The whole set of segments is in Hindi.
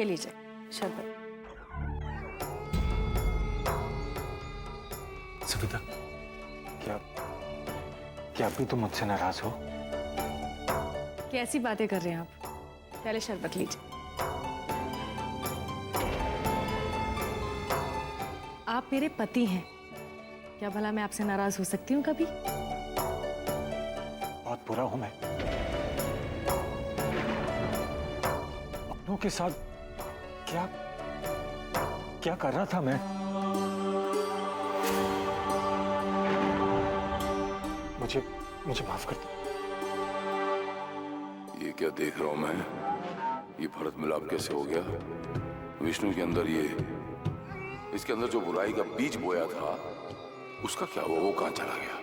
ये लीजिए शरबत। सविता, क्या अभी तुम मुझसे नाराज हो? कैसी बातें कर रहे हैं आप? पहले शरबत लीजिए। आप मेरे पति हैं, क्या भला मैं आपसे नाराज हो सकती हूँ कभी? बहुत बुरा हूं मैं। अपनों के साथ क्या कर रहा था मैं? मुझे माफ कर दो। ये क्या देख रहा हूं मैं? ये भरत मिलाप कैसे हो गया? विष्णु के अंदर इसके अंदर जो बुराई का बीज बोया था उसका क्या हुआ? वो कहां चला गया?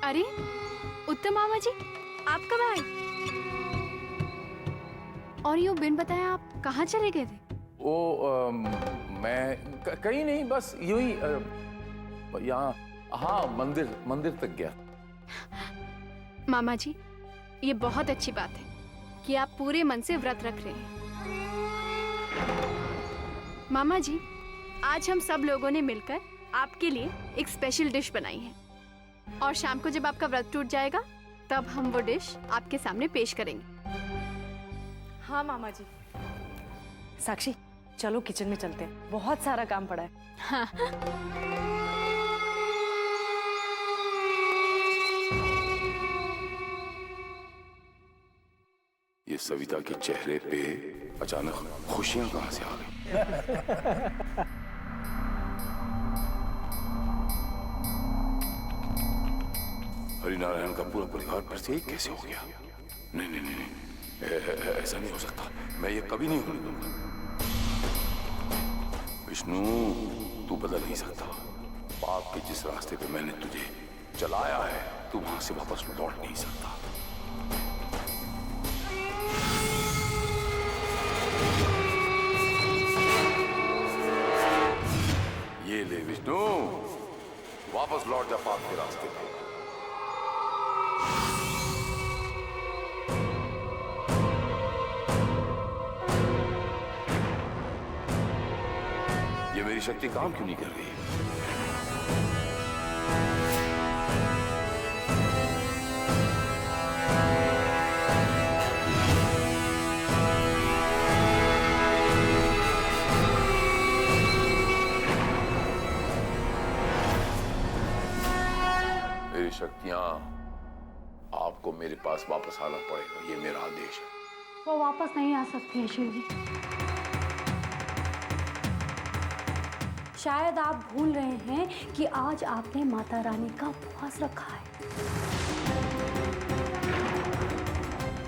अरे उत्तम मामा जी, आप कब आए? और यूं बिन बताए आप कहाँ चले गए थे? मैं कहीं नहीं, बस यूं ही यहाँ, हाँ, मंदिर तक गया। मामा जी, ये बहुत अच्छी बात है कि आप पूरे मन से व्रत रख रहे हैं। मामा जी, आज हम सब लोगों ने मिलकर आपके लिए एक स्पेशल डिश बनाई है और शाम को जब आपका व्रत टूट जाएगा तब हम वो डिश आपके सामने पेश करेंगे। हाँ मामा जी। साक्षी, चलो किचन में चलते हैं, बहुत सारा काम पड़ा है। हाँ। ये सविता के चेहरे पे अचानक खुशियां कहां से आ गई? हरिनारायण का पूरा परिवार फिर से एक कैसे हो गया? नहीं, ऐसा नहीं हो सकता। मैं ये कभी नहीं होने दूंगा। विष्णु, तू बदल नहीं सकता। पाप के जिस रास्ते पे मैंने तुझे चलाया है, तू वहां से वापस लौट नहीं सकता। ये ले विष्णु, वापस लौट जा पाप के रास्ते पे। ये मेरी शक्ति काम क्यों नहीं कर रही? मेरी शक्तियां, आपको मेरे पास वापस आना पड़ेगा, ये मेरा आदेश है। वो वापस नहीं आ सकती है शिव जी। शायद आप भूल रहे हैं कि आज आपने माता रानी का उपवास रखा है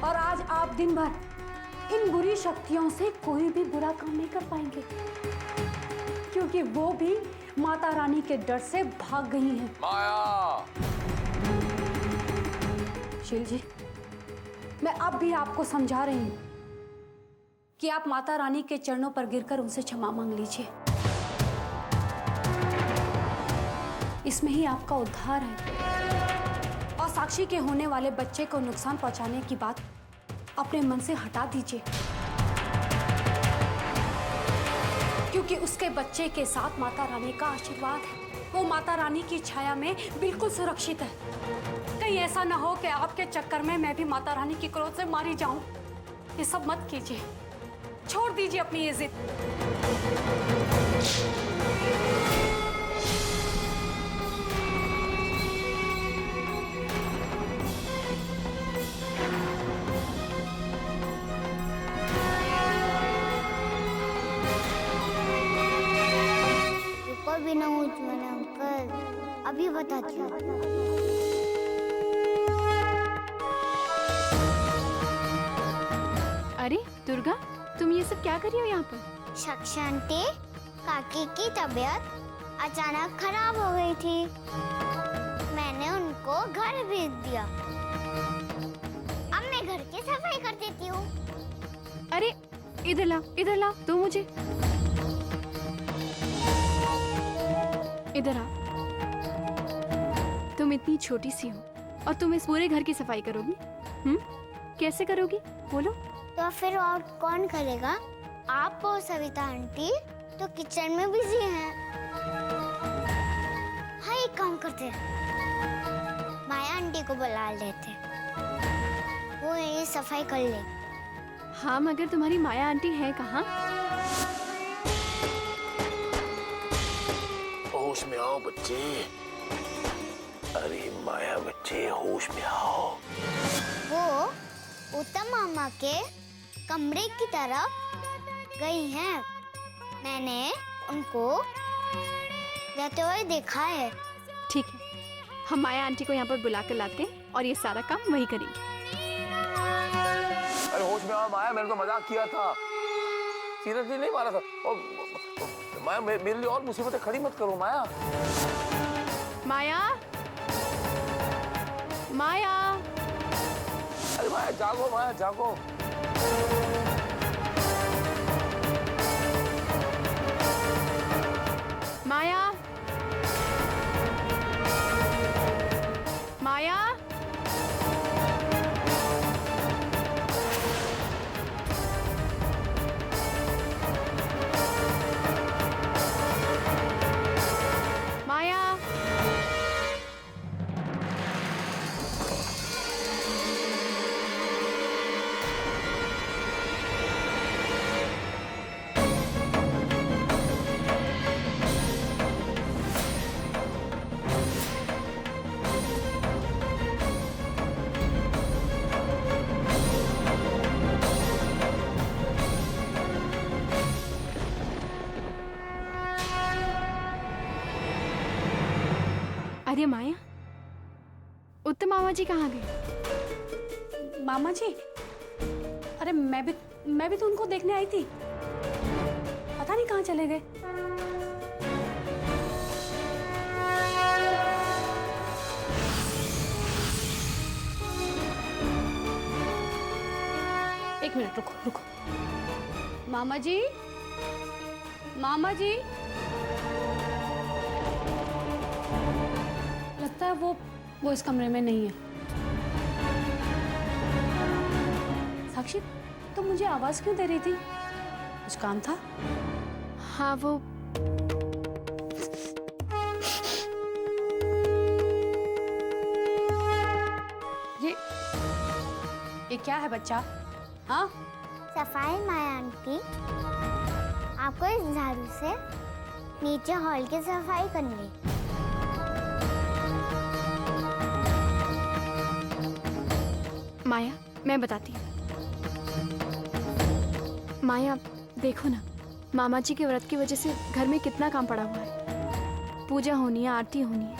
और आज आप दिन भर इन बुरी शक्तियों से कोई भी बुरा काम नहीं कर पाएंगे क्योंकि वो भी माता रानी के डर से भाग गई हैं। माया! शिव जी, मैं अब भी आपको समझा रही हूं कि आप माता रानी के चरणों पर गिरकर उनसे क्षमा मांग लीजिए। इसमें ही आपका उद्धार है। और साक्षी के होने वाले बच्चे को नुकसान पहुंचाने की बात अपने मन से हटा दीजिए क्योंकि उसके बच्चे के साथ माता रानी का आशीर्वाद है। वो माता रानी की छाया में बिल्कुल सुरक्षित है। कहीं ऐसा ना हो कि आपके चक्कर में मैं भी माता रानी की क्रोध से मारी जाऊं। ये सब मत कीजिए, छोड़ दीजिए अपनी ये जिद। रुको बिना उज्जवल अंकल, अभी बताती हूँ। अरे दुर्गा, तुम ये सब क्या कर रही हो यहाँ पर? शक्षांते, काकी की तबीयत अचानक खराब हो गई थी। मैंने उनको घर भेज दिया। अब मैं घर की सफाई कर देती हूँ। अरे इधर लाओ तो मुझे। इधर आओ। तुम इतनी छोटी सी हो और तुम इस पूरे घर की सफाई करोगी? कैसे करोगी बोलो? तो फिर और कौन करेगा? आप और सविता आंटी तो किचन में बिजी हैं। हाँ, एक काम करते हैं, माया आंटी को बुला लेते हैं, वो ये सफाई कर ले। हाँ, मगर तुम्हारी माया आंटी है कहाँ? होश में आओ बच्चे। अरे माया बच्चे, होश में आओ। वो उत्तम मामा के कमरे की तरफ गई हैं। मैंने उनको जाते हुए देखा है। ठीक है, हम माया आंटी को यहाँ पर बुला कर लाते हैं और ये सारा काम वही करेंगे। अरे होश में आओ माया, मैंने तो मजाक किया था, सीरियसली नहीं मारा था। और माया मेरे लिए और मुसीबतें खड़ी मत करो माया। माया, माया, अरे माया जागो, माया जागो। माया, माया, माया। अरे माया, उत्तम मामा जी कहाँ गए? मामा जी, अरे मैं भी तो उनको देखने आई थी, पता नहीं कहाँ चले गए। एक मिनट रुको रुको। मामा जी, मामा जी, लगता है वो इस कमरे में नहीं है। साक्षी, तुम मुझे आवाज क्यों दे रही थी? कुछ काम था? हाँ, वो ये क्या है बच्चा? हाँ, सफाई माया आंटी, आपको इस झाड़ू से नीचे हॉल की सफाई करनी। माया, मैं बताती हूँ। माया, देखो ना, मामा जी के व्रत की वजह से घर में कितना काम पड़ा हुआ है। पूजा होनी है, आरती होनी है,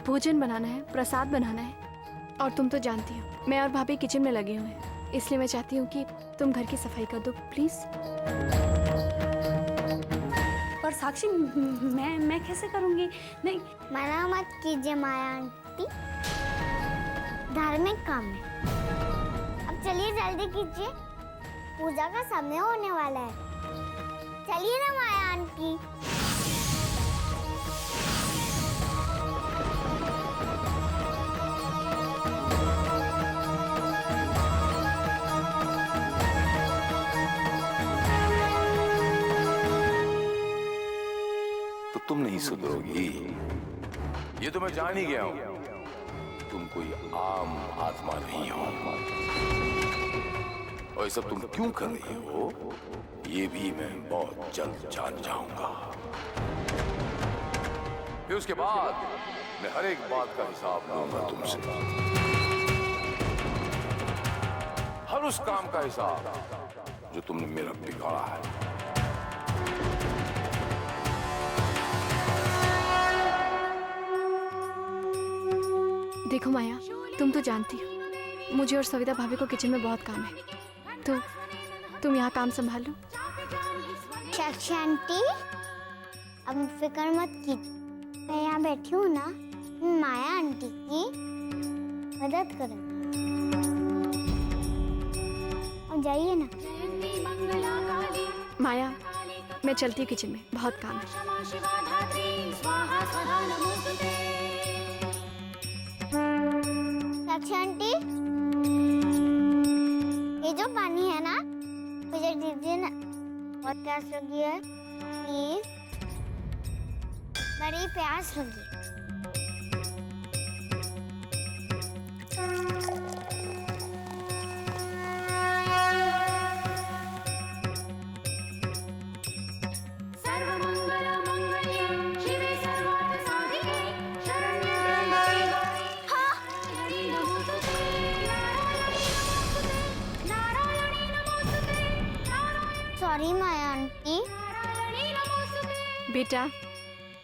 भोजन बनाना है, प्रसाद बनाना है, और तुम तो जानती हो मैं और भाभी किचन में लगे हुए हैं। इसलिए मैं चाहती हूँ कि तुम घर की सफाई कर दो प्लीज। पर साक्षी, मैं कैसे करूँगी? नहीं, मना मत कीजिए माया आंटी, धार्मिक काम है। अब चलिए जल्दी कीजिए, पूजा का समय होने वाला है। चलिए ना माया आंटी। तो तुम नहीं सुधरोगी, ये तो मैं जान ही गया हूं। तुम कोई आम आत्मा नहीं हो, और ये सब तुम क्यों कर रही हो ये भी मैं बहुत जल्द जान जाऊंगा। फिर उसके बाद मैं हर एक बात का हिसाब लूंगा तुमसे, हर उस काम का हिसाब जो तुमने मेरा बिगाड़ा है। देखो माया, तुम तो जानती हो मुझे और सविता भाभी को किचन में बहुत काम है, तो तुम यहाँ काम संभाल लो। साक्षी आंटी, अब फिक्र मत कीजिए, मैं यहाँ बैठी हूँ ना, माया आंटी की मदद करूँ। अब जाइए ना। माया, मैं चलती हूँ किचन में, बहुत काम है। साक्षी आंटी, जो पानी है ना मुझे दीजिए ना, बहुत प्यास लगी है प्लीज, बड़ी प्यास लगी। सॉरी माया आंटी। बेटा,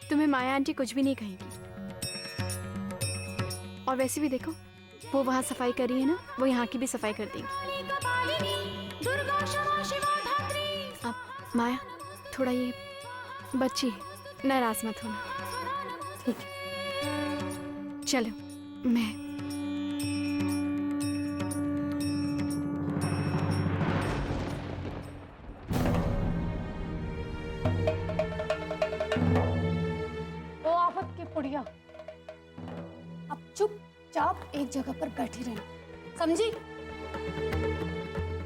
तुम्हें माया आंटी कुछ भी नहीं कहेगी। और वैसे भी देखो, वो वहाँ सफाई कर रही है ना, वो यहाँ की भी सफाई कर देंगी। अब माया, थोड़ा ये बच्ची है, नाराज मत होना। ठीक है, चलो मैं पुड़िया, अब चुपचाप एक जगह पर बैठी रहना, समझी?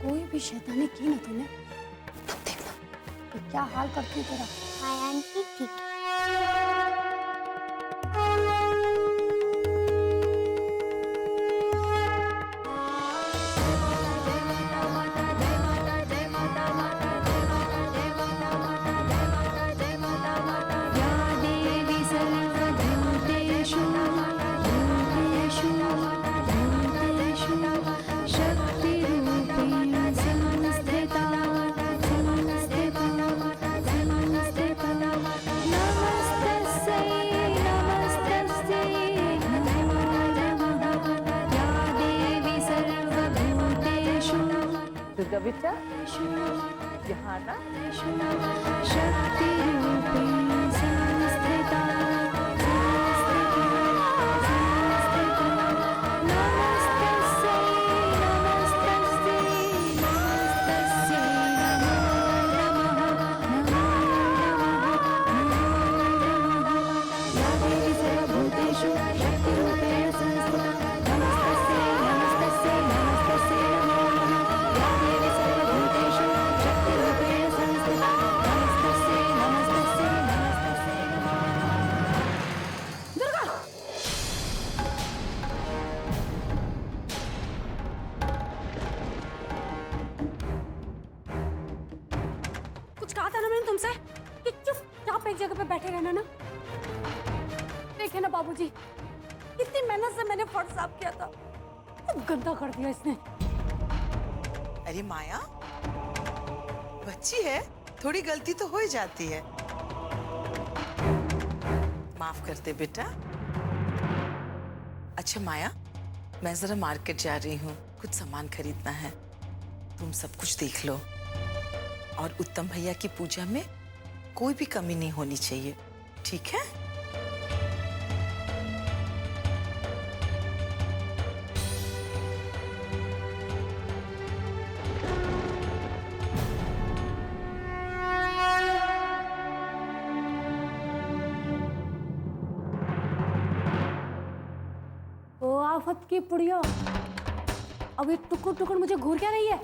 कोई भी शैतानी की ना तूने, तब देखना कि क्या हाल करती है तेरा। माया आंटी ठीक है। दुर्गा बेटा, यहाँ ना। शक्ति कुछ कहा था ना मैंने तुमसे कि चुपचाप एक जगह पे बैठे रहना ना। देखे ना बाबूजी, कितनी मेहनत से मैंने फर्श साफ किया था, तो गंदा कर दिया इसने। अरे माया, बच्ची है, थोड़ी गलती तो हो ही जाती है, माफ कर दे बेटा। अच्छा माया, मैं जरा मार्केट जा रही हूँ, कुछ सामान खरीदना है, तुम सब कुछ देख लो। और उत्तम भैया की पूजा में कोई भी कमी नहीं होनी चाहिए, ठीक है? ओ आफत की पुड़िया, अब ये टुकुर टुकुर मुझे घूर क्या रही है?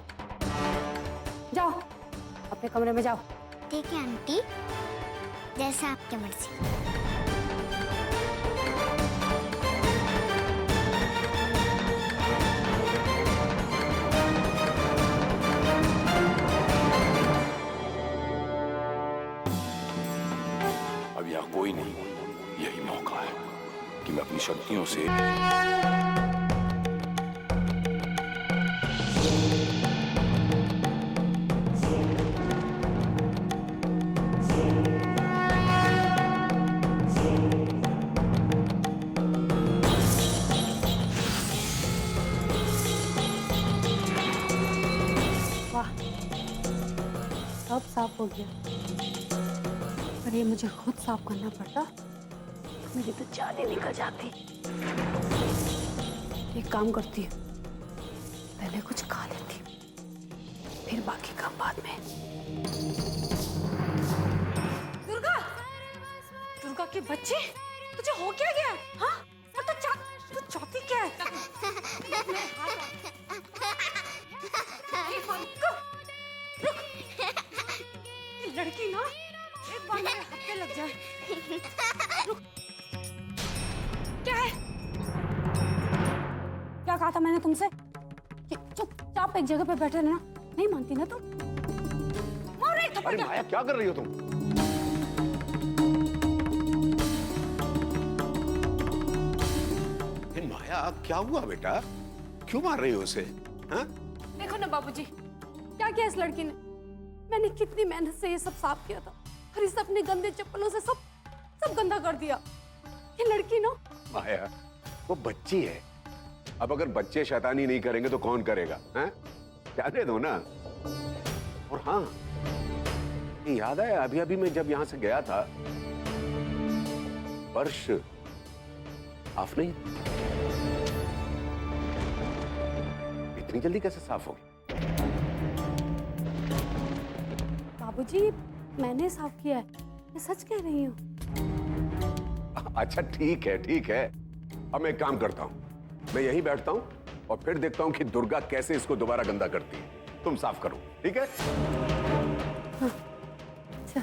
जाओ अपने कमरे में जाओ। ठीक है आंटी, जैसा आपकी मर्जी। अब यहाँ कोई नहीं, यही मौका है कि मैं अपनी शक्तियों से सब साफ हो गया, पर ये मुझे खुद साफ करना पड़ता, मेरी तो जान ही निकल जाती। एक काम करती हूँ, पहले कुछ खा लेती हूँ, फिर बाकी काम बाद में। दुर्गा, दुर्गा की बच्ची, तुझे हो क्या गया? हाँ? और तू चाहती क्या है? ये लड़की ना एक बार मेरे हाथ पे लग जाए। रुक। क्या है? क्या कहा था मैंने तुमसे? चुपचाप एक जगह पे बैठे रहना। नहीं मानती ना तुम? मारो एक थप्पड़। अरे माया क्या कर रही हो तुम? माया क्या हुआ बेटा? क्यों मार रही हो उसे? हाँ? देखो ना बाबूजी, क्या किया इस लड़की ने। मैंने कितनी मेहनत से ये सब साफ किया था और इस अपने गंदे चप्पलों से सब गंदा कर दिया। ये लड़की ना। माया वो बच्ची है, अब अगर बच्चे शैतानी नहीं करेंगे तो कौन करेगा? हैं? जाने दो ना। और हाँ, ये याद आया अभी अभी मैं जब यहां से गया था, फर्श साफ नहीं। इतनी जल्दी कैसे साफ होगी? बाबूजी मैंने साफ किया है, मैं सच कह रही हूँ। अच्छा ठीक है। अब मैं एक काम करता हूं, मैं यहीं बैठता हूं और फिर देखता हूं कि दुर्गा कैसे इसको दोबारा गंदा करती है। तुम साफ करो, ठीक है? हाँ, अच्छा।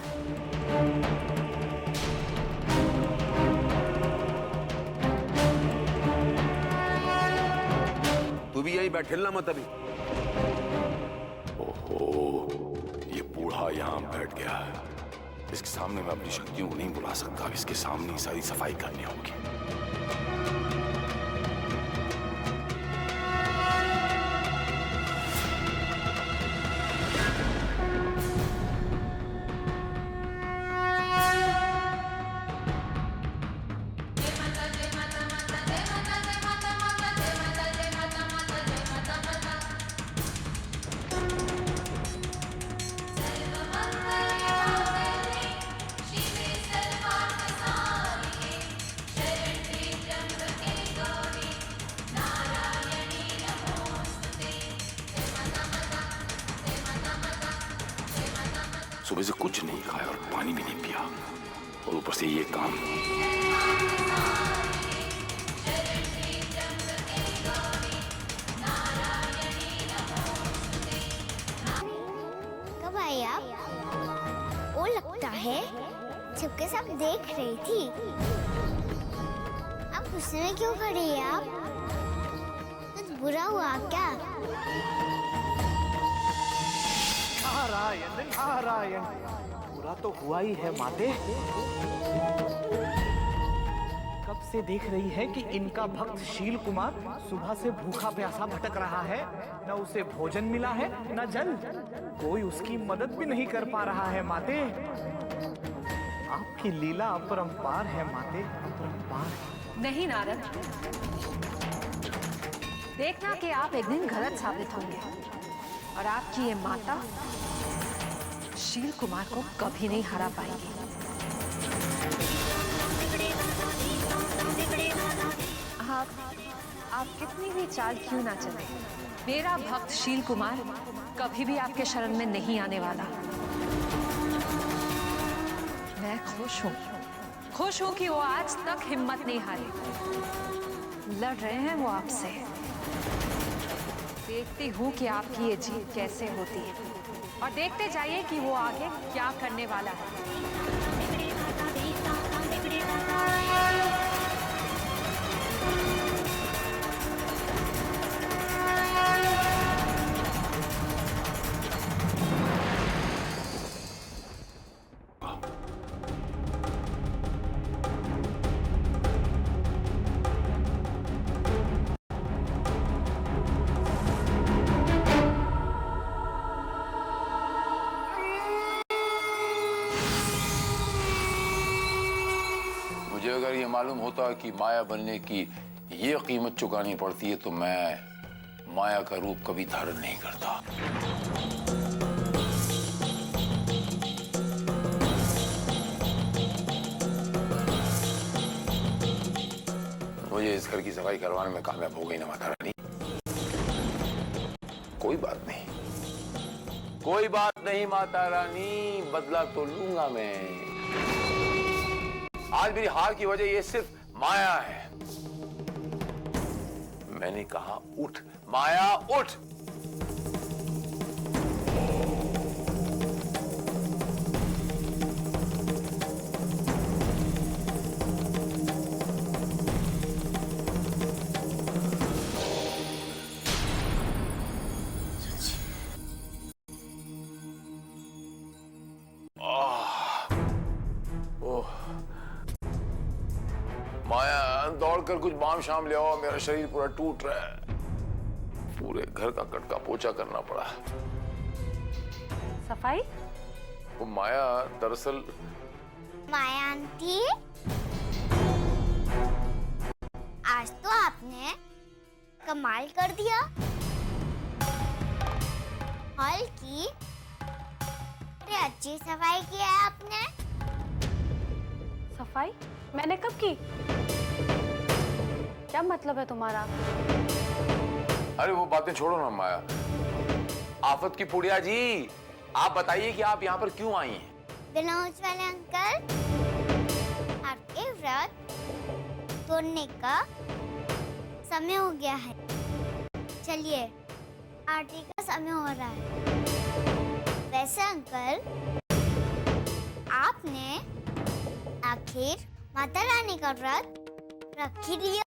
तू भी यहीं बैठ, हिलना मत अभी। ओहो, ये बूढ़ा यहाँ बैठ गया है। इसके सामने मैं अपनी शक्तियों को नहीं बुला सकता। अब इसके सामने ही सारी सफाई करनी होगी। सुबह से कुछ नहीं खाया और पानी भी नहीं पिया, और ऊपर से ये काम। कब आई आप? वो लगता है छुपके सब देख रही थी। अब गुस्से में क्यों खड़ी है आप? कुछ बुरा हुआ क्या? नारायण, पूरा तो हुआ ही है माते। कब से देख रही है कि इनका भक्त शील कुमार सुबह से भूखा प्यासा भटक रहा है। न उसे भोजन मिला है न जल। कोई उसकी मदद भी नहीं कर पा रहा है माते। आपकी लीला अपरंपार है माते, अपरंपार। नहीं नारद, देखना कि आप एक दिन गलत साबित होंगे और आपकी ये माता शील कुमार को कभी नहीं हरा पाएगी। आप कितनी भी चाल क्यों ना चले, मेरा भक्त शील कुमार कभी भी आपके शरण में नहीं आने वाला। मैं खुश हूं कि वो आज तक हिम्मत नहीं हारे। लड़ रहे हैं वो आपसे। देखती हूँ कि आपकी ये जीत कैसे होती है, और देखते जाइए कि वो आगे क्या करने वाला है। अगर ये मालूम होता कि माया बनने की ये कीमत चुकानी पड़ती है तो मैं माया का रूप कभी धारण नहीं करता। मुझे इस घर की सफाई करवाने में कामयाब हो गई ना माता रानी। कोई बात नहीं माता रानी, बदला तो लूंगा मैं। आज मेरी हार की वजह ये सिर्फ माया है। मैंने कहा उठ माया उठ। दौड़ कर कुछ बाम शाम ले आओ, मेरा शरीर पूरा टूट रहा है। पूरे घर का कटका पोछा करना पड़ा। सफाई? वो माया दरअसल माया आंटी, आज तो आपने कमाल कर दिया। हॉल की बड़ी अच्छी सफाई की है आपने। सफाई? मैंने कब की? क्या मतलब है तुम्हारा? अरे वो बातें छोड़ो ना माया। आफत की पुड़िया जी, आप बताइए कि आप यहाँ पर क्यों आई हैं? विनोद वाले अंकल, आपके व्रत तोड़ने का समय हो गया है। चलिए, आरती का समय हो रहा है। वैसे अंकल, आपने आखिर माता रानी का व्रत रख ही लिया।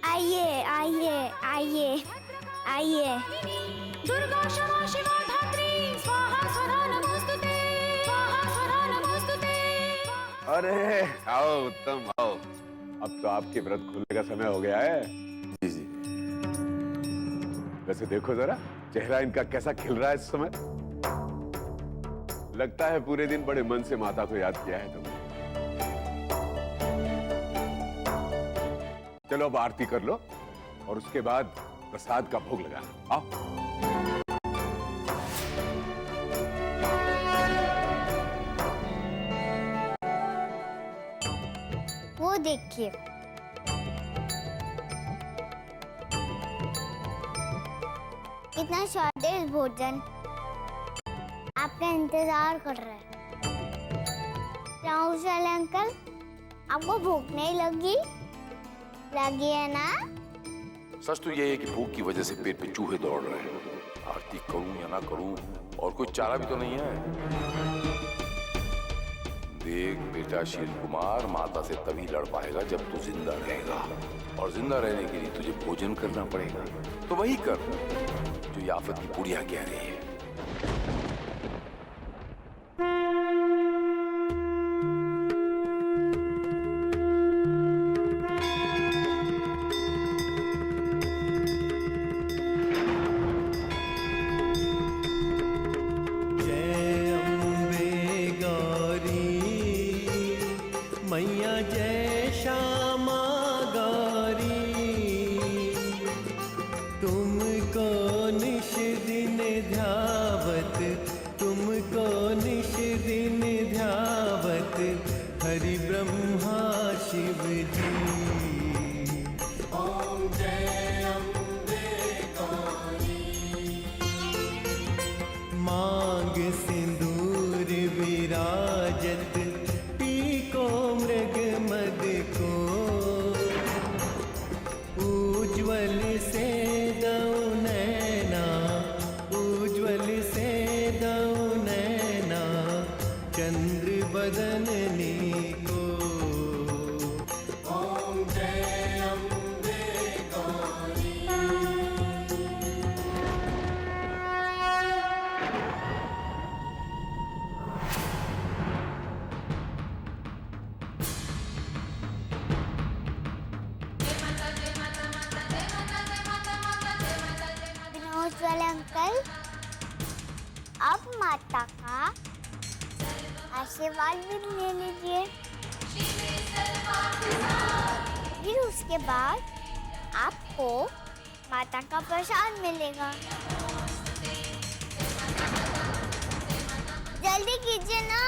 आइए आइए आइए आइए। दुर्गा क्षमा शिवा धात्री स्वाहा स्वधा नमोस्तुते स्वाहा स्वधा नमोस्तुते। अरे आओ उत्तम आओ, अब तो आपके व्रत खुलने का समय हो गया है। जी जी। वैसे देखो जरा, चेहरा इनका कैसा खिल रहा है इस समय। लगता है पूरे दिन बड़े मन से माता को याद किया है तुमने। चलो अब आरती कर लो और उसके बाद प्रसाद का भोग लगाना। आओ। वो देखिए, इतना स्वादिष्ट भोजन आपका इंतजार कर रहा है। राहुल वाले अंकल, आपको भूख नहीं लगी? लगी है ना? सच तो ये है कि भूख की वजह से पेट पे चूहे दौड़ रहे हैं। आरती करूं या ना करूं, और कोई चारा भी तो नहीं है। देख बेटा, शील कुमार माता से तभी लड़ पाएगा जब तू जिंदा रहेगा, और जिंदा रहने के लिए तुझे भोजन करना पड़ेगा। तो वही कर जो ये आफत की बुढ़िया कह रही है। वाले अंकल, अब माता का आशीर्वाद भी ले लीजिए। फिर उसके बाद आपको माता का प्रसाद मिलेगा। जल्दी कीजिए ना।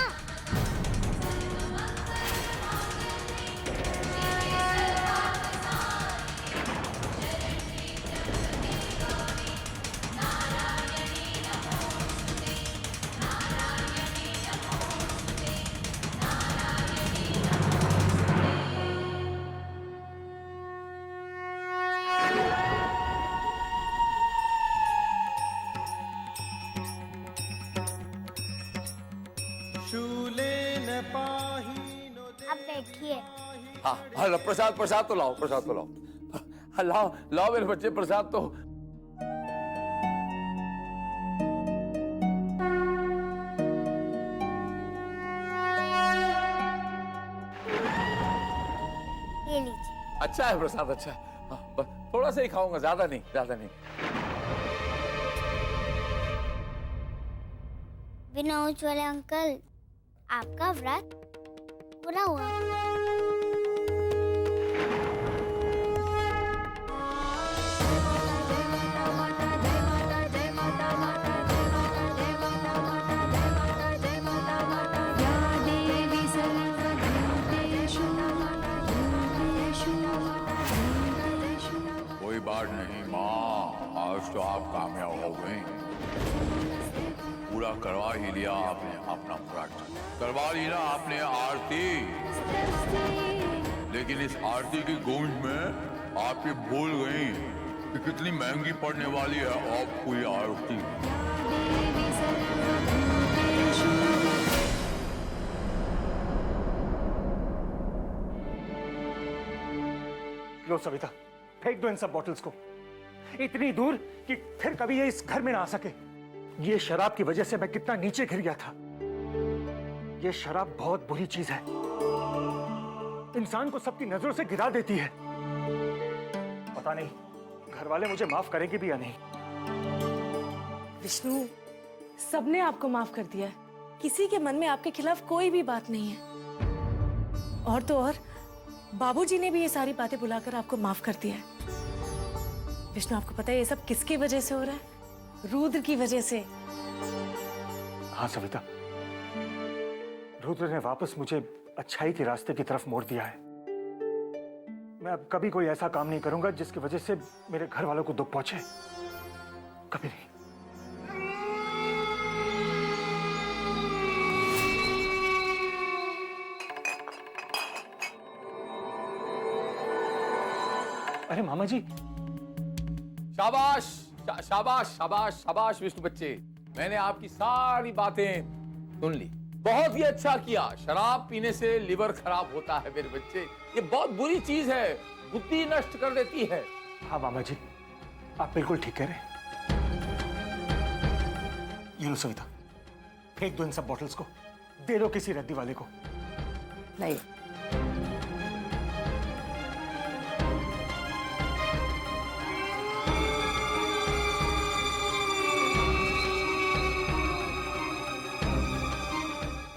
हाँ, प्रसाद प्रसाद तो लाओ, प्रसाद तो लाओ। हाँ, लाओ लाओ मेरे बच्चे, प्रसाद तो। ये लीजिए। अच्छा है प्रसाद, अच्छा है। हाँ, बस थोड़ा सा ही खाऊंगा, ज्यादा नहीं, ज्यादा नहीं। विनोद वाले अंकल, आपका व्रत पूरा हुआ। कोई बात नहीं माँ, आज तो आप कामयाब हो गई। पूरा करवा ही लिया आपने अपना व्रत, करवा ली ना आपने आरती। लेकिन इस आरती की गूंज में आप ये भूल गई कि कितनी महंगी पड़ने वाली है आपको ये आरती। लो सविता, फेंक दो इन सब बॉटल्स को इतनी दूर कि फिर कभी ये इस घर में ना आ सके। ये शराब की वजह से मैं कितना नीचे गिर गया था। ये शराब बहुत बुरी चीज है, इंसान को सबकी नजरों से गिरा देती है। पता नहीं घर वाले मुझे माफ करेंगे भी या नहीं। विष्णु, सबने आपको माफ कर दिया है, किसी के मन में आपके खिलाफ कोई भी बात नहीं है। और तो और बाबूजी ने भी ये सारी बातें बुलाकर आपको माफ कर दिया है। विष्णु, आपको पता है ये सब किसकी वजह से हो रहा है? रुद्र की वजह से। हाँ सविता, रुद्र ने वापस मुझे अच्छाई के रास्ते की तरफ मोड़ दिया है। मैं अब कभी कोई ऐसा काम नहीं करूंगा जिसकी वजह से मेरे घर वालों को दुख पहुंचे, कभी नहीं। अरे मामा जी, शाबाश शाबाश शाबाश शाबाश विष्णु बच्चे, मैंने आपकी सारी बातें सुन ली। बहुत ही अच्छा किया। शराब पीने से लिवर खराब होता है मेरे बच्चे, ये बहुत बुरी चीज है, बुद्धि नष्ट कर देती है। हाँ मामा जी, आप बिल्कुल ठीक कह रहे हैं। ये लो सविता, फेंक दो इन सब बॉटल्स को, दे दो किसी रद्दी वाले को। नहीं,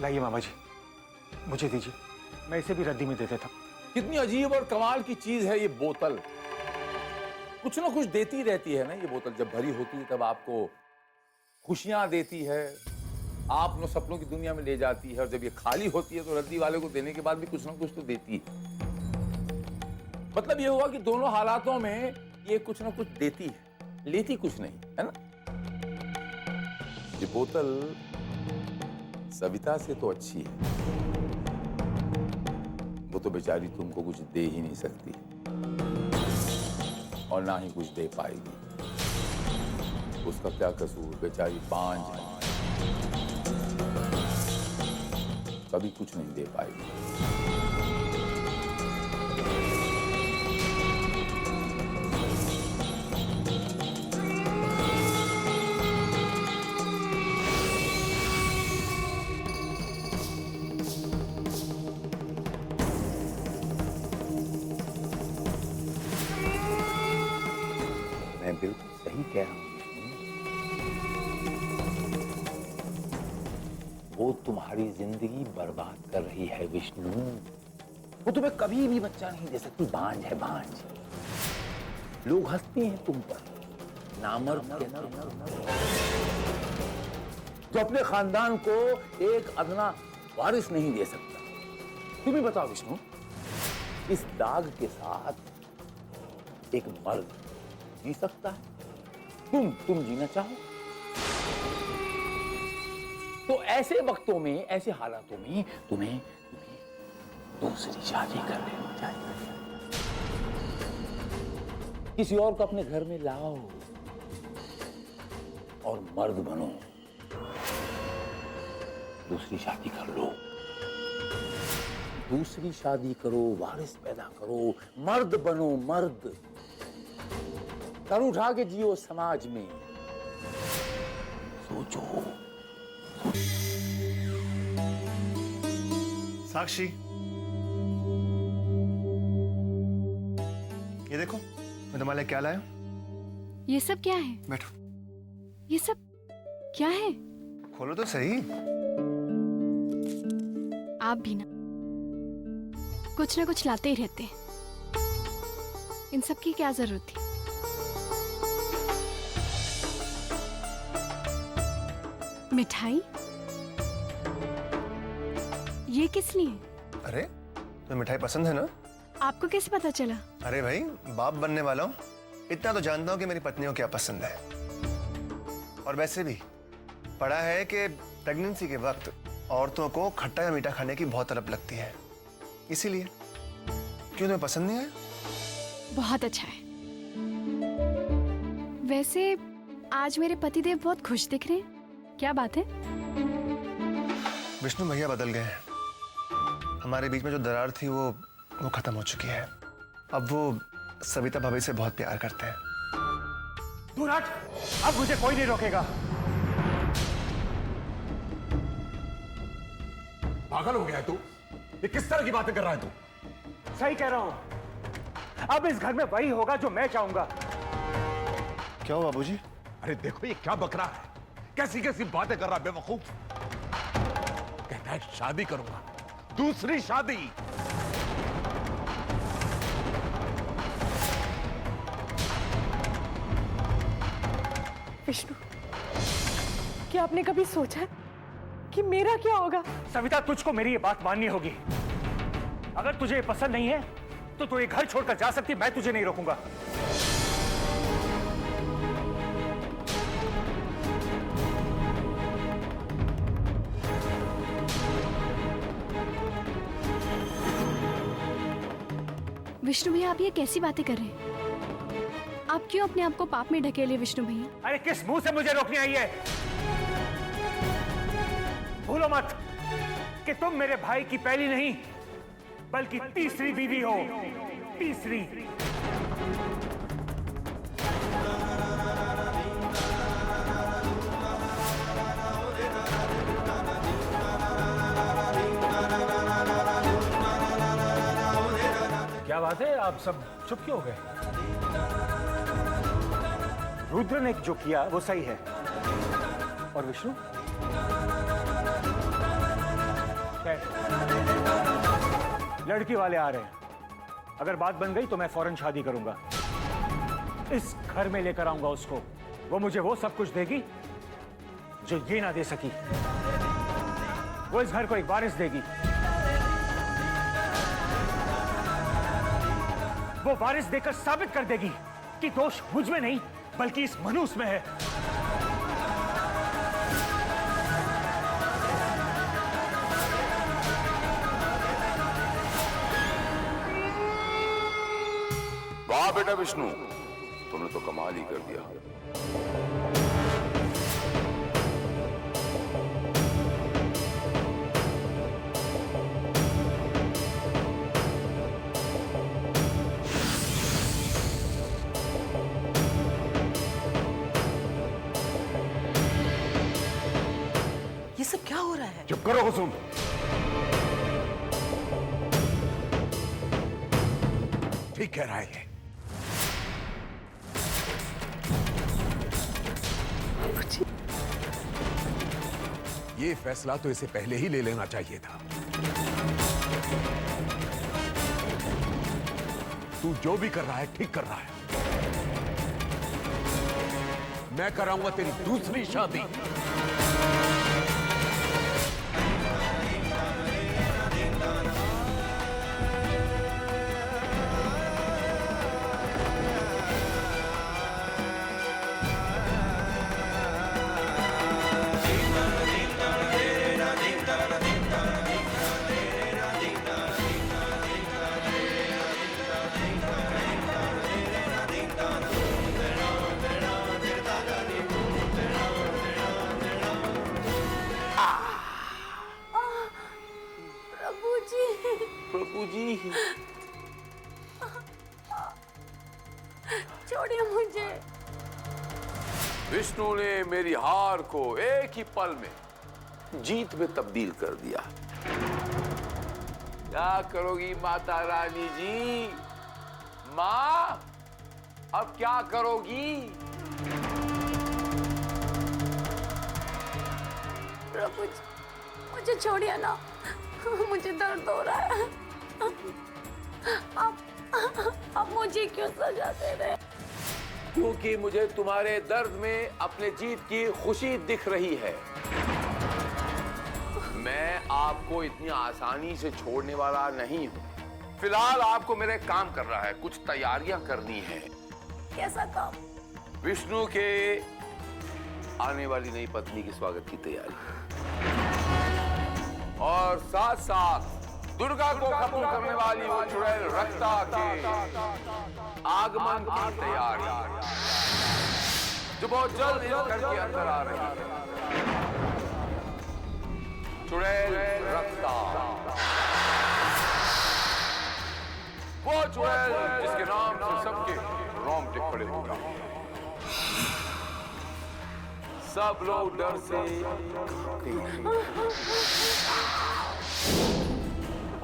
लाइए मामा जी, मुझे दीजिए, मैं इसे भी रद्दी में दे देता। कितनी अजीब और कमाल की चीज है ये बोतल, कुछ ना कुछ देती रहती है ना। ये बोतल जब भरी होती है तब आपको खुशियां देती है, आप नो सपनों की दुनिया में ले जाती है, और जब ये खाली होती है तो रद्दी वाले को देने के बाद भी कुछ ना कुछ तो देती है। मतलब ये हुआ कि दोनों हालातों में ये कुछ ना कुछ देती है, लेती कुछ नहीं, है ना। ये बोतल सविता से तो अच्छी है, वो तो बेचारी तुमको कुछ दे ही नहीं सकती और ना ही कुछ दे पाएगी। उसका क्या कसूर, बेचारी बांझ है, कभी कुछ नहीं दे पाएगी। बिल्कुल सही कह रहा हूं विष्णु, वो तुम्हारी जिंदगी बर्बाद कर रही है विष्णु। वो तुम्हें कभी भी बच्चा नहीं दे सकती, बांझ है बांझ। लोग हंसते हैं तुम पर, नामर्द के नाम, जो अपने खानदान को एक अदना वारिस नहीं दे सकता। तुम ही बताओ विष्णु, इस दाग के साथ एक मर्द जी सकता है? तुम जीना चाहो? तो ऐसे वक्तों में, ऐसे हालातों में तुम्हें दूसरी शादी कर लेनी चाहिए। किसी और को अपने घर में लाओ और मर्द बनो, दूसरी शादी कर लो। दूसरी शादी करो, वारिस पैदा करो, मर्द बनो मर्द, सर उठा के जियो समाज में। सोचो। साक्षी, ये देखो मैं तुम्हारे लिए क्या लाया। ये सब क्या है? बैठो। ये सब क्या है? खोलो तो सही। आप भी ना कुछ लाते ही रहते हैं। इन सब की क्या जरूरत थी? मिठाई? ये किस लिए? अरे तुम्हें मिठाई पसंद है ना? आपको कैसे पता चला? अरे भाई, बाप बनने वाला हूं, इतना तो जानता हूं कि मेरी पत्नी को क्या पसंद है। और वैसे भी पढ़ा है कि प्रेगनेंसी के वक्त औरतों को खट्टा या मीठा खाने की बहुत तलब लगती है, इसीलिए। क्यों, तुम्हें पसंद नहीं आया? बहुत अच्छा है। वैसे आज मेरे पतिदेव बहुत खुश दिख रहे हैं, क्या बात है? विष्णु भैया बदल गए हैं। हमारे बीच में जो दरार थी वो खत्म हो चुकी है। अब वो सविता भाभी से बहुत प्यार करते हैं। दूर हट, अब मुझे कोई नहीं रोकेगा। पागल हो गया है तू? ये किस तरह की बातें कर रहा है तू? सही कह रहा हूं। अब इस घर में वही होगा जो मैं चाहूंगा। क्या हुआ बाबूजी? अरे देखो ये क्या बक रहा है, कैसी कैसी बातें कर रहा है बेवकूफ। कहता है शादी करूंगा, दूसरी शादी। विष्णु, क्या आपने कभी सोचा है कि मेरा क्या होगा? सविता, तुझको मेरी ये बात माननी होगी। अगर तुझे ये पसंद नहीं है तो तू ये घर छोड़कर जा सकती, मैं तुझे नहीं रोकूंगा। विष्णु भैया, आप ये कैसी बातें कर रहे हैं? आप क्यों अपने आप को पाप में ढकेले विष्णु भैया? अरे किस मुंह से मुझे रोकने आई है? भूलो मत कि तुम मेरे भाई की पहली नहीं बल्कि तीसरी बीवी हो। तीसरी। क्या बात है, आप सब चुप क्यों हो गए? रुद्र ने जो किया वो सही है। और विष्णु? लड़की वाले आ रहे हैं। अगर बात बन गई तो मैं फौरन शादी करूंगा। इस घर में लेकर आऊंगा उसको। वो मुझे वो सब कुछ देगी जो ये ना दे सकी। वो इस घर को एक वारिस देगी। वो वारिस देकर साबित कर देगी कि दोष मुझ में नहीं बल्कि इस मनुष्य में है। वाह बेटा विष्णु, तुमने तो कमाल ही कर दिया। ये सब क्या हो रहा है? चुप करो कुसुम। ठीक कह रहा है ये। ये फैसला तो इसे पहले ही ले लेना चाहिए था। तू जो भी कर रहा है ठीक कर रहा है। मैं कराऊंगा तेरी दूसरी शादी। विष्णु ने मेरी हार को एक ही पल में जीत में तब्दील कर दिया। क्या करोगी माता रानी जी? माँ, अब क्या करोगी? प्रभु जी, मुझे छोड़िए ना, मुझे दर्द हो रहा है। आप मुझे क्यों सजा दे रहे हैं? क्योंकि मुझे तुम्हारे दर्द में अपने जीत की खुशी दिख रही है। मैं आपको इतनी आसानी से छोड़ने वाला नहीं हूँ। फिलहाल आपको मेरे काम कर रहा है, कुछ तैयारियां करनी है। कैसा काम? विष्णु के आने वाली नई पत्नी के स्वागत की तैयारी और साथ साथ दुर्गा को खत्म करने वाली वो चुड़ैल रक्ता के आगमन की तैयारी, जो बहुत जल्द इस घर के अंदर आ रही है। चुड़ैल रक्ता, वो चुड़ैल जिसके नाम से सबके रोंगटे खड़े हो गए। सब लोग डर से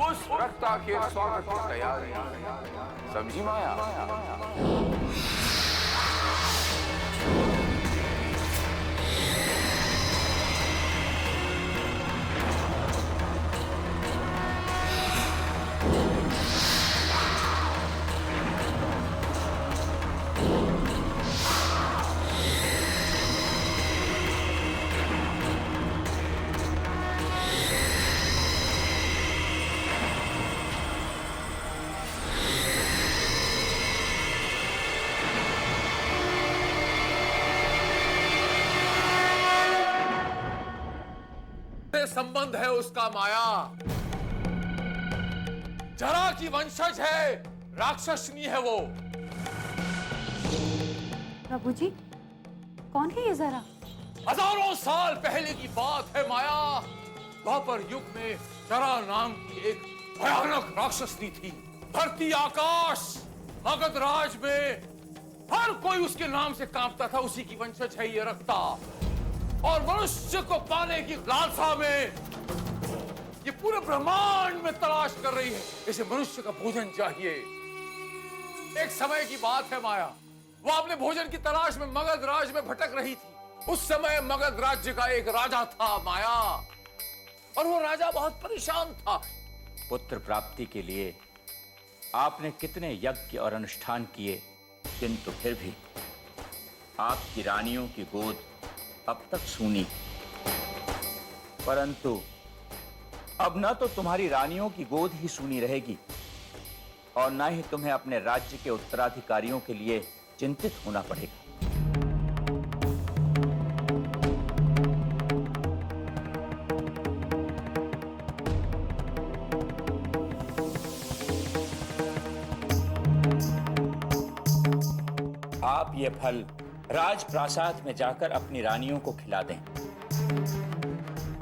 उस रक्ता के स्वागत की तैयारी, समझी माया? संबंध है उसका माया, जरा की वंशज है, राक्षसनी है वो। प्रभु जी, कौन है ये जरा? हजारों साल पहले की बात है माया। द्वापर युग में जरा नाम की एक भयानक राक्षसनी थी। धरती आकाश मगध राज में हर कोई उसके नाम से कांपता था। उसी की वंशज है ये रक्ता, और मनुष्य को पाने की लालसा में ये पूरे ब्रह्मांड में तलाश कर रही है। इसे मनुष्य का भोजन चाहिए। एक समय की बात है माया, वो अपने भोजन की तलाश में मगध राज में भटक रही थी। उस समय मगध राज्य का एक राजा था माया, और वो राजा बहुत परेशान था। पुत्र प्राप्ति के लिए आपने कितने यज्ञ और अनुष्ठान किए, किंतु फिर भी आपकी रानियों की गोद अब तक सूनी। परंतु अब न तो तुम्हारी रानियों की गोद ही सूनी रहेगी, और न ही तुम्हें अपने राज्य के उत्तराधिकारियों के लिए चिंतित होना पड़ेगा। आप ये फल राजप्रासाद में जाकर अपनी रानियों को खिला दें।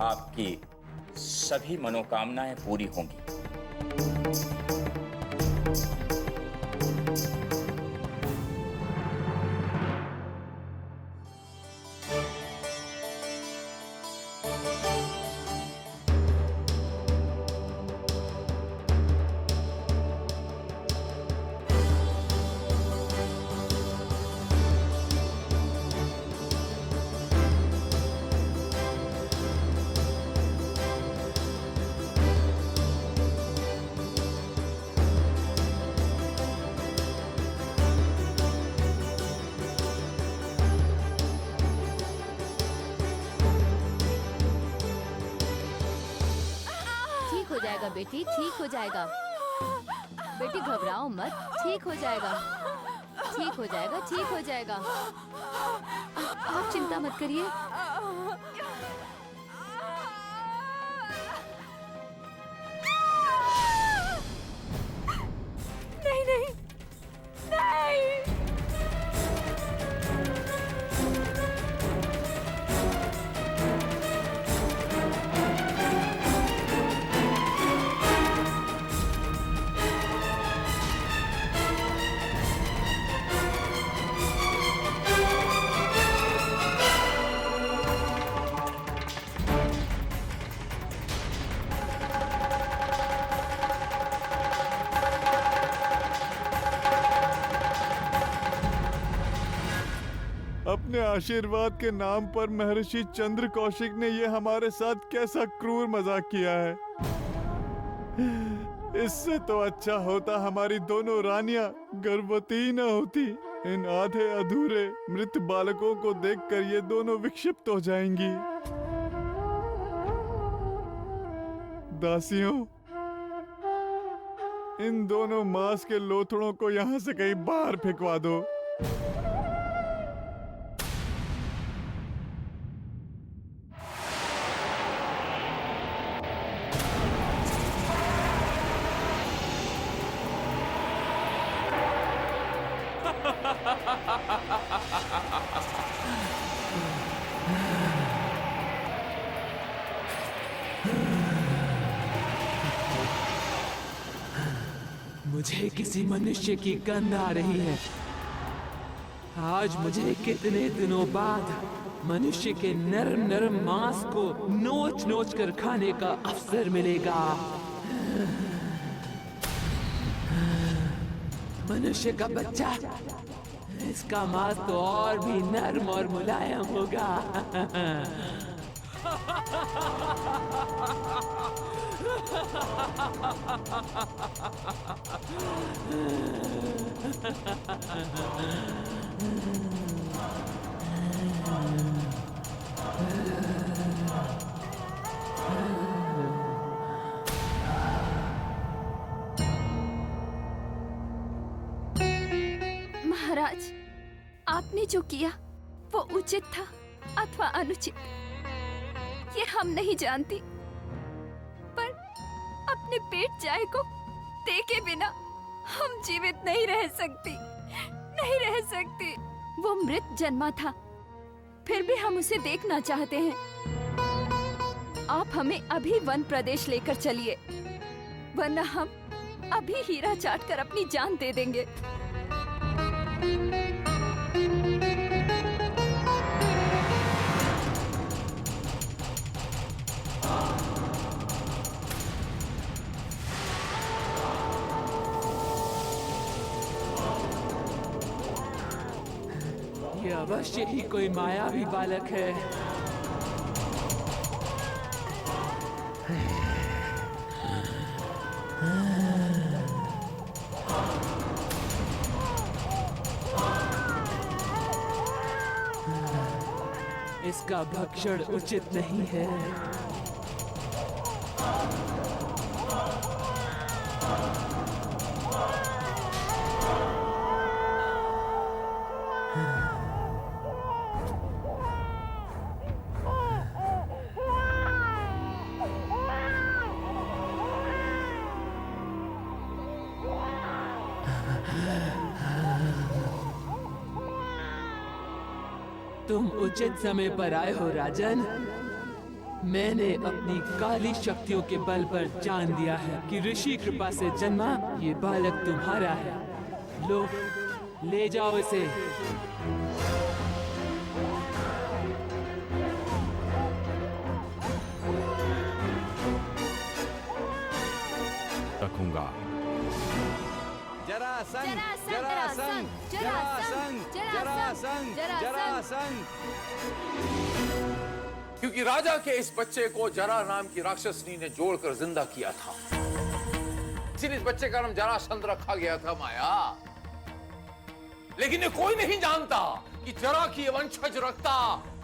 आपकी सभी मनोकामनाएं पूरी होंगी। बेटी, ठीक हो जाएगा। बेटी घबराओ मत, ठीक हो जाएगा, ठीक हो जाएगा, ठीक हो जाएगा। आप चिंता मत करिए। नहीं नहीं नहीं। अपने आशीर्वाद के नाम पर महर्षि चंद्र कौशिक ने ये हमारे साथ कैसा क्रूर मजाक किया है। इससे तो अच्छा होता हमारी दोनों रानियां गर्भवती न होती। इन आधे अधूरे मृत बालकों को देखकर ये दोनों विक्षिप्त हो जाएंगी। दासियों, इन दोनों मांस के लोथड़ों को यहाँ से कहीं बाहर फेंकवा दो। मुझे किसी मनुष्य की गंध आ रही है। आज मुझे कितने दिनों बाद मनुष्य के नरम नरम मांस को नोच नोच कर खाने का अवसर मिलेगा। मनुष्य का बच्चा, इसका मांस तो और भी नरम और मुलायम होगा। महाराज, आपने जो किया वो उचित था अथवा अनुचित, ये हम नहीं जानती, पर अपने पेट चाय को देखे बिना हम जीवित नहीं रह सकती, नहीं रह सकती। वो मृत जन्मा था, फिर भी हम उसे देखना चाहते हैं। आप हमें अभी वन प्रदेश लेकर चलिए, वरना हम अभी हीरा चाट कर अपनी जान दे देंगे। ये अवश्य ही कोई मायावी बालक है। इसका भक्षण उचित नहीं है। तुम उचित समय पर आए हो राजन। मैंने अपनी काली शक्तियों के बल पर जान दिया है कि ऋषि कृपा से जन्मा ये बालक तुम्हारा है। लो, ले जाओ इसे। रखूंगा। जरासंध, जरासंध, जरासंध, जरासंध, जरासंध। क्योंकि राजा के इस बच्चे को जरा नाम की राक्षसनी ने जोड़कर जिंदा किया था, इसीलिए इस बच्चे का नाम जरासंध रखा गया था माया। लेकिन ये कोई नहीं जानता कि जरा की वंशज रक्ता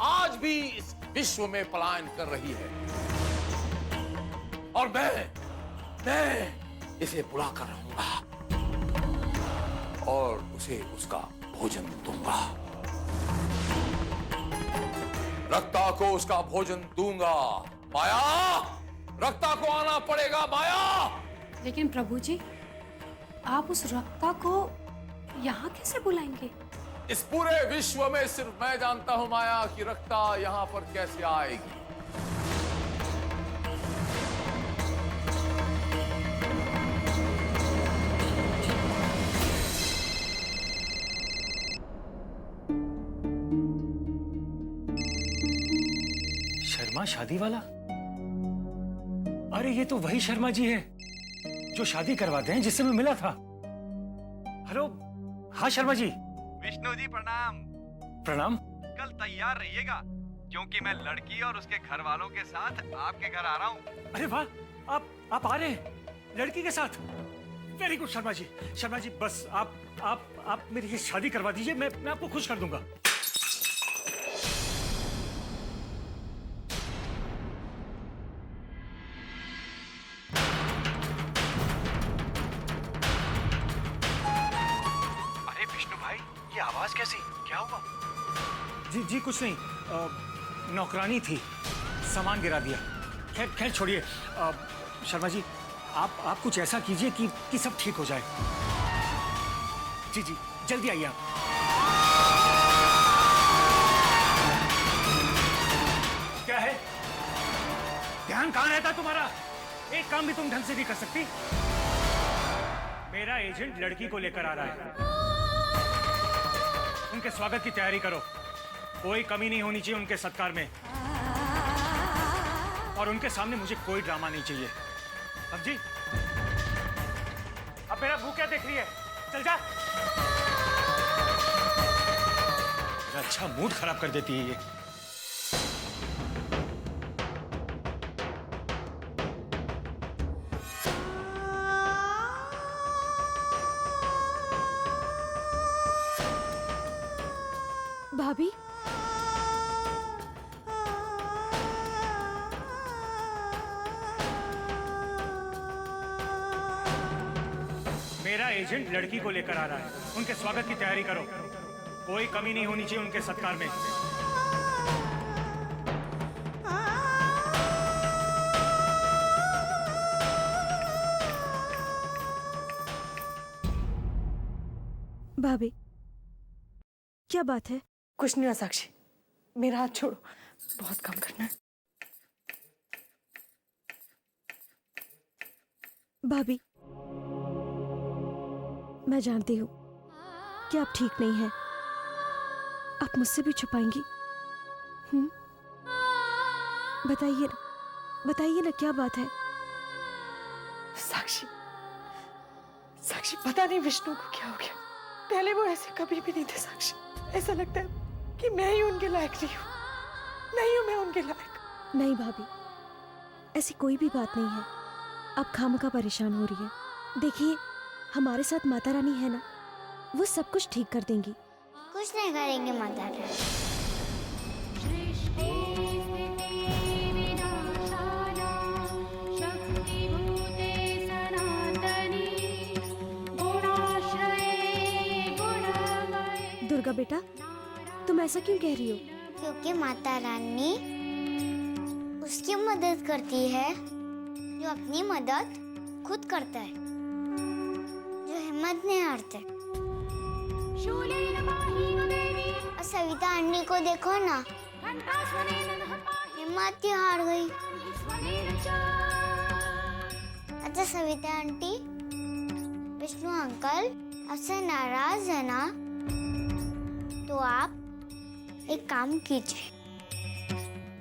आज भी इस विश्व में पलायन कर रही है, और मैं इसे बुला कर रहूंगा और उसे उसका भोजन दूंगा। रक्ता को उसका भोजन दूंगा। माया, रक्ता को आना पड़ेगा माया। लेकिन प्रभु जी, आप उस रक्ता को यहाँ कैसे बुलाएंगे? इस पूरे विश्व में सिर्फ मैं जानता हूं माया कि रक्ता यहाँ पर कैसे आएगी। शर्मा शादी वाला? अरे ये तो वही शर्मा जी है जो शादी करवाते हैं, जिससे मैं मिला था। हेलो, हाँ शर्मा जी। विष्णु जी प्रणाम। प्रणाम। अंकल तैयार रहिएगा, क्योंकि मैं लड़की और उसके घर वालों के साथ आपके घर आ रहा हूँ। अरे वाह, आप आ रहे हैं लड़की के साथ? Very good Sharma ji. शर्मा जी बस आप मेरी ये शादी करवा दीजिए, मैं आपको खुश कर दूंगा। अरे विष्णु भाई, ये आवाज कैसी? क्या हुआ? जी कुछ नहीं, नौकरानी थी, सामान गिरा दिया। खैर छोड़िए। शर्मा जी आप कुछ ऐसा कीजिए कि सब ठीक हो जाए। जी जल्दी आइए आप। क्या है, ध्यान कहाँ रहता तुम्हारा? एक काम भी तुम ढंग से नहीं कर सकती। मेरा एजेंट लड़की को लेकर आ रहा है, उनके स्वागत की तैयारी करो। कोई कमी नहीं होनी चाहिए उनके सत्कार में, और उनके सामने मुझे कोई ड्रामा नहीं चाहिए। अब जी, अब मेरा मुंह क्या देख रही है? चल जा। मेरा अच्छा मूड खराब कर देती है ये। भाभी, मेरा एजेंट लड़की को लेकर आ रहा है, उनके स्वागत की तैयारी करो। कोई कमी नहीं होनी चाहिए उनके सत्कार में। भाभी, क्या बात है? कुछ नहीं हुआ साक्षी, मेरा हाथ छोड़ो, बहुत काम करना है। भाभी, मैं जानती हूँ कि आप ठीक नहीं हैं। आप मुझसे भी छुपाएंगी? बताइए ना क्या बात है? साक्षी पता नहीं विष्णु को क्या हो गया। पहले वो ऐसे कभी भी नहीं थे साक्षी। ऐसा लगता है कि मैं ही उनके लायक नहीं हूँ मैं उनके लायक। नहीं भाभी, ऐसी कोई भी बात नहीं है। आप खामखा परेशान हो रही है। देखिए, हमारे साथ माता रानी है ना, वो सब कुछ ठीक कर देंगी। कुछ नहीं करेंगे माता रानी। दुर्गा बेटा, तुम ऐसा क्यों कह रही हो? क्योंकि माता रानी उसकी मदद करती है जो अपनी मदद खुद करता है, जो हिम्मत नहीं हारते। और सविता आंटी को देखो ना, हिम्मत ही हार गई। अच्छा सविता आंटी, विष्णु अंकल आपसे नाराज है ना, तो आप एक काम कीजिए,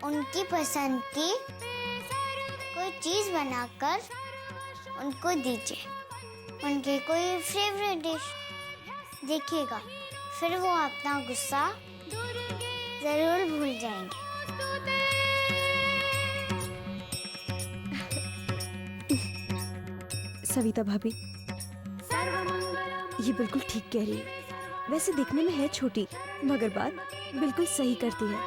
उनकी पसंद की कोई चीज बनाकर उनको दीजिए, उनकी कोई फेवरेट डिश। देखिएगा, फिर वो अपना गुस्सा जरूर भूल जाएंगे। सविता भाभी, ये बिल्कुल ठीक कह रही है। वैसे दिखने में है छोटी, मगर बात बिल्कुल सही करती है।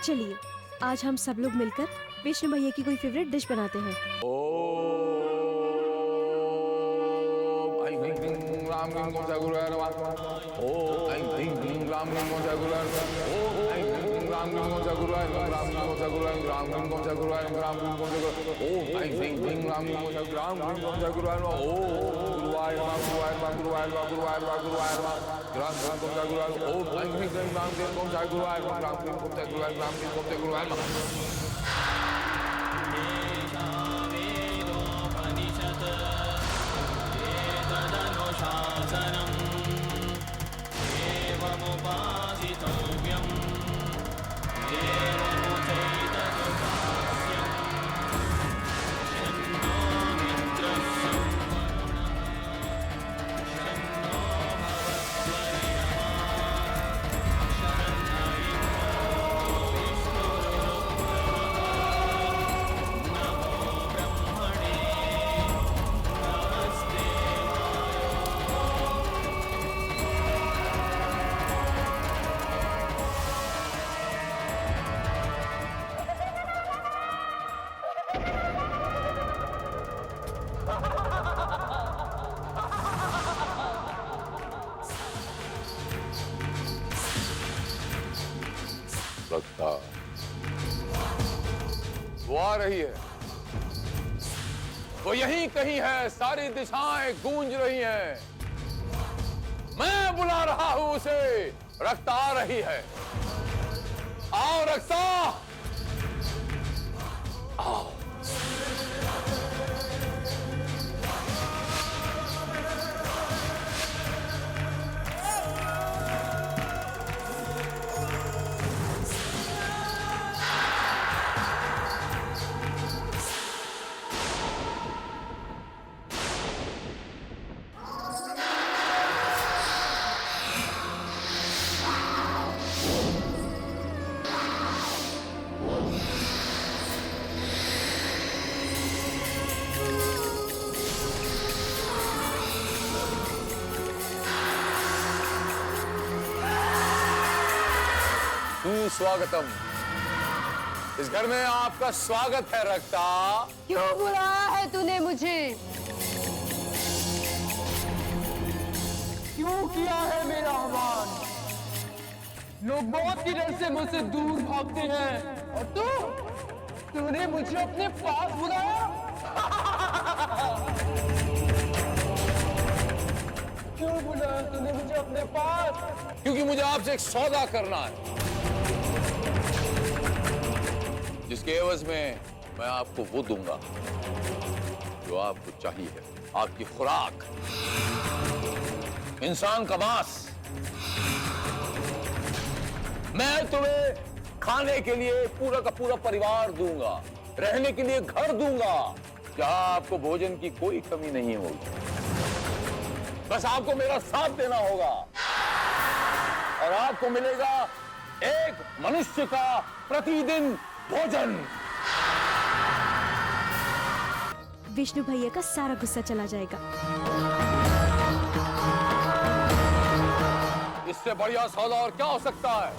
चलिए, आज हम सब लोग मिलकर विष्णु भैया की कोई फेवरेट डिश बनाते हैं। रखता। वो आ रही है, वो यहीं कहीं है, सारी दिशाएं गूंज रही हैं। मैं बुला रहा हूं उसे, रक्ता आ रही है। आओ रक्ता, आओ। स्वागतम। इस घर में आपका स्वागत है रक्ता। क्यों बुलाया है तूने मुझे? क्यों किया है मेरा आह्वान? लोग बहुत ही डर से मुझसे दूर भागते हैं और तूने मुझे अपने पास बुलाया। क्यों बुलाया तूने मुझे अपने पास? क्योंकि मुझे आपसे एक सौदा करना है, जिसके एवज में मैं आपको वो दूंगा जो आपको चाहिए। आपकी खुराक, इंसान का मांस। मैं तुम्हें खाने के लिए पूरा का पूरा परिवार दूंगा, रहने के लिए घर दूंगा, जहां आपको भोजन की कोई कमी नहीं होगी। बस आपको मेरा साथ देना होगा और आपको मिलेगा एक मनुष्य का प्रतिदिन भोजन। विष्णु भैया का सारा गुस्सा चला जाएगा। इससे बढ़िया सौदा और क्या हो सकता है?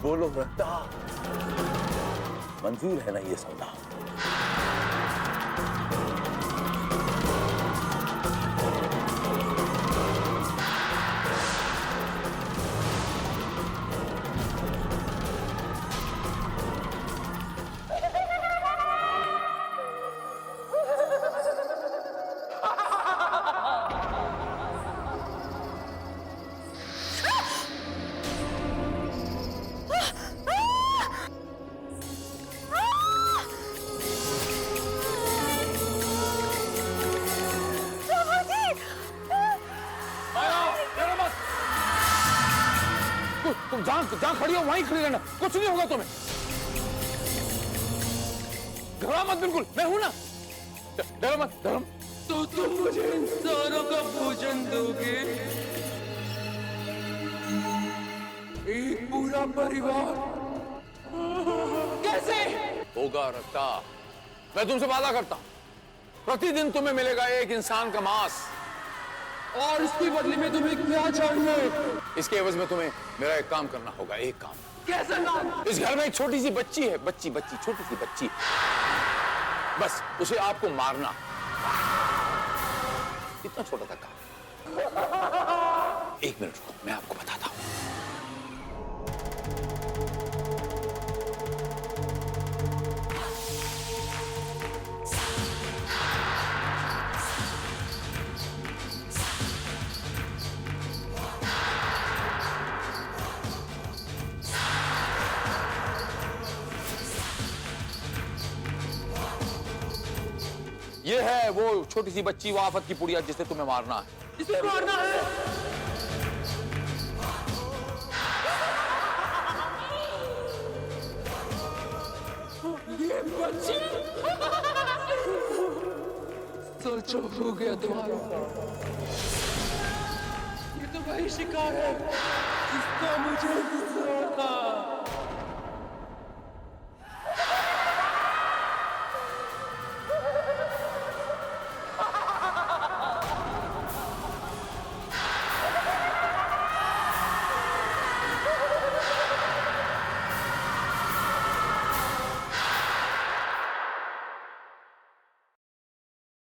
बोलो रक्ता, मंजूर है ना ये सौदा? तुम जहां खड़ी हो वहीं खड़ी रहना, कुछ नहीं होगा तुम्हें। घबरा मत, बिल्कुल मैं हूं ना, डरो मत, डरो। तो तुम मुझे इंसानों का भोजन दोगे? एक पूरा परिवार कैसे होगा रक्ता? मैं तुमसे वादा करता हूं, प्रतिदिन तुम्हें मिलेगा एक इंसान का मांस। और इसके बदले में तुम्हें क्या चाहिए? इसके एवज में तुम्हें मेरा एक काम करना होगा, एक काम। कैसा काम? इस घर में एक छोटी सी बच्ची है, बच्ची छोटी सी बच्ची, बस उसे आपको मारना। इतना छोटा सा काम। एक मिनट रुको, मैं आपको बताता हूं। ये है वो छोटी सी बच्ची, वो आफत की पुड़िया जिसे तुम्हें मारना है। इसे मारना है? ये बच्ची सोचो हो गया तुम्हारा। ये तो वही शिकार है जिसका मुझे